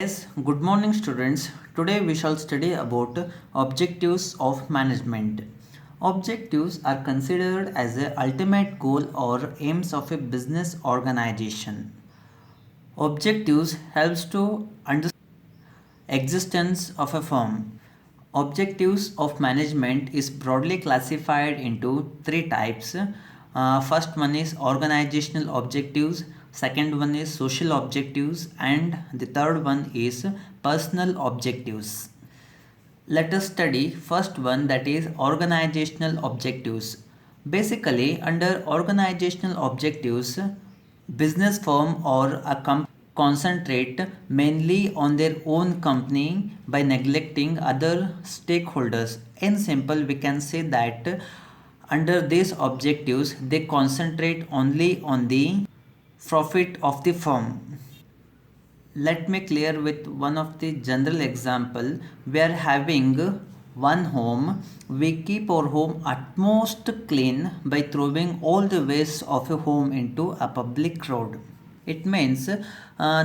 Yes, good morning students. Today we shall study about objectives of management. Objectives are considered as the ultimate goal or aims of a business organization. Objectives helps to understand existence of a firm. Objectives of management is broadly classified into three types. First one is organizational objectives, second one is social objectives, and the third one is personal objectives. Let us study first one, that is organizational objectives. Basically, under organizational objectives, business firm or a company concentrate mainly on their own company by neglecting other stakeholders. In simple, we can say that under these objectives, they concentrate only on the profit of the firm. Let me clear with one of the general example. We are having one home. We keep our home utmost clean by throwing all the waste of a home into a public road. It means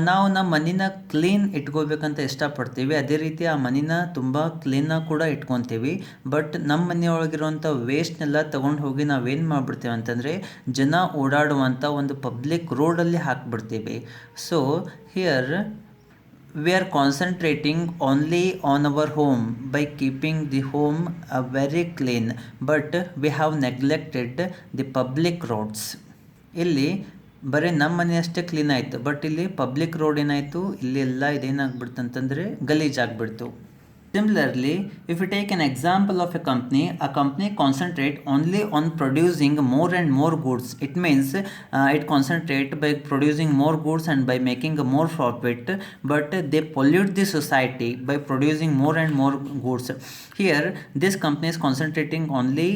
ನಾವು ನಮ್ಮ ಮನಿನ clean ಇಟ್ಕೋಬೇಕಂತ ಇಷ್ಟಪಡ್ತೀವಿ. ಅದೇ ರೀತಿ ಆ ಮನಿನ ತುಂಬ ಕ್ಲೀನಾಗಿ ಕೂಡ ಇಟ್ಕೊತೀವಿ. But ನಮ್ಮ ಮನೆಯೊಳಗಿರುವಂಥ ವೇಸ್ಟ್ನೆಲ್ಲ ತೊಗೊಂಡು ಹೋಗಿ ನಾವೇನು ಮಾಡಿಬಿಡ್ತೀವಿ ಅಂತಂದರೆ ಜನ ಓಡಾಡುವಂಥ ಒಂದು ಪಬ್ಲಿಕ್ ರೋಡಲ್ಲಿ ಹಾಕ್ಬಿಡ್ತೀವಿ. So here we are concentrating only on our home by keeping the home very clean, but we have neglected the public roads. ಇಲ್ಲಿ ಬರೀ ನಮ್ಮ ಮನೆ ಅಷ್ಟೇ ಕ್ಲೀನ್ ಆಯಿತು, ಬಟ್ ಇಲ್ಲಿ ಪಬ್ಲಿಕ್ ರೋಡ್ ಏನಾಯಿತು, ಇಲ್ಲಿ ಎಲ್ಲ ಇದೇನಾಗ್ಬಿಡ್ತು ಅಂತಂದರೆ ಗಲೀಜಾಗ್ಬಿಡ್ತು. Similarly, if you take an example of a company concentrate only on producing more and more goods. It means it concentrate by producing more goods and by making more profit, but they pollute the society by producing more and more goods. Here, this company is concentrating only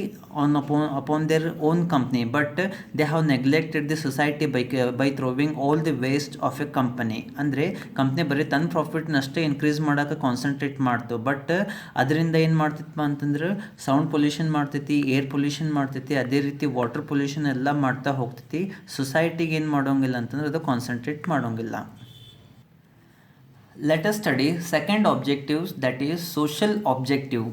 upon their own company, but they have neglected the society by throwing all the waste of a company. ಅಂದರೆ company ಬರೀ ತನ್ನ ಪ್ರಾಫಿಟ್ನಷ್ಟೇ increase ಮಾಡೋಕೆ concentrate ಮಾಡ್ತು, but ಅದರಿಂದ ಏನು ಮಾಡ್ತೈತಪ್ಪ ಅಂತಂದ್ರೆ sound pollution ಮಾಡ್ತೈತಿ, air pollution ಮಾಡ್ತೈತಿ, ಅದೇ ರೀತಿ ವಾಟರ್ ಪೊಲ್ಯೂಷನ್ ಎಲ್ಲ ಮಾಡ್ತಾ ಹೋಗ್ತೈತಿ. ಸೊಸೈಟಿಗೆ ಏನು ಮಾಡೋಂಗಿಲ್ಲ ಅಂತಂದ್ರೆ ಅದು ಕಾನ್ಸಂಟ್ರೇಟ್ ಮಾಡೋಂಗಿಲ್ಲ. Let us study second objectives, that is social objective.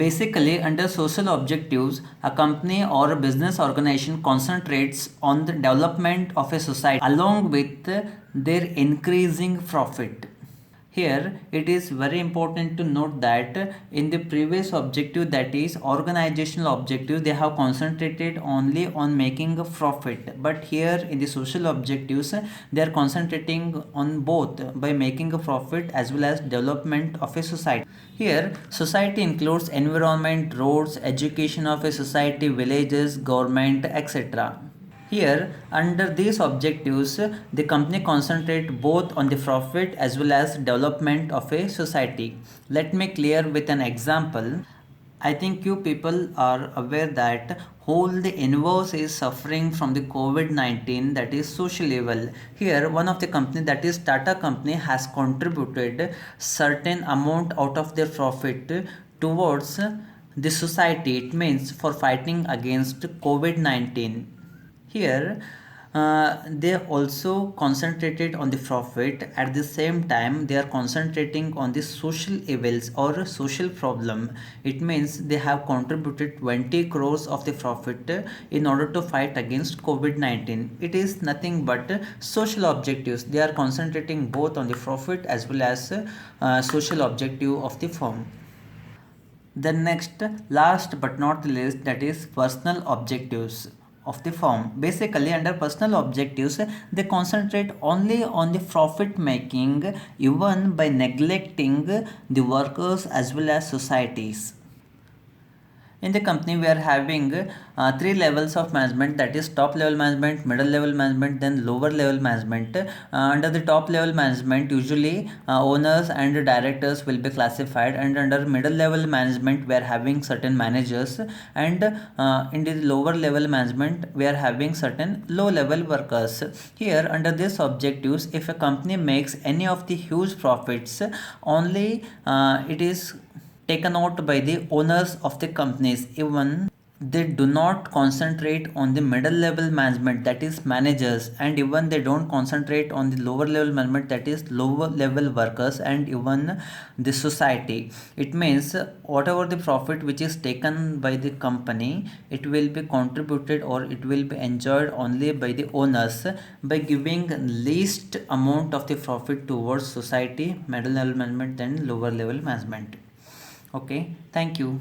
Basically, under social objectives, a company or a business organization concentrates on the development of a society along with their increasing profit. Here, it is very important to note that in the previous objective, that is organizational objective, they have concentrated only on making a profit. But here in the social objectives, they are concentrating on both by making a profit as well as development of a society. Here, society includes environment, roads, education of a society, villages, government, etc. Here, under these objectives, the company concentrate both on the profit as well as development of a society. Let me clear with an example. I think you people are aware that whole the universe is suffering from the COVID-19, that is social evil. Here, one of the company, that is Tata company, has contributed certain amount out of their profit towards the society. It means for fighting against COVID-19. Here, they also concentrated on the profit. At the same time, they are concentrating on the social evils or social problem. It means they have contributed 20 crores of the profit in order to fight against COVID-19. It is nothing but social objectives. They are concentrating both on the profit as well as social objective of the firm. The next, last but not the least, that is personal objectives of the firm. Basically, under personal objectives, they concentrate only on the profit making, even by neglecting the workers as well as societies. In the company, we are having three levels of management, that is top level management, middle level management, then lower level management. Under the top level management, usually owners and directors will be classified, and under middle level management, we are having certain managers, and in the lower level management, we are having certain low level workers. Here, under these objectives, if a company makes any of the huge profits, only it is taken out by the owners of the companies. Even they do not concentrate on the middle level management, that is managers, and even they don't concentrate on the lower level management, that is lower level workers, and even the society. It means whatever the profit which is taken by the company, it will be contributed or it will be enjoyed only by the owners by giving least amount of the profit towards society, middle level management, and lower level management. Okay, thank you.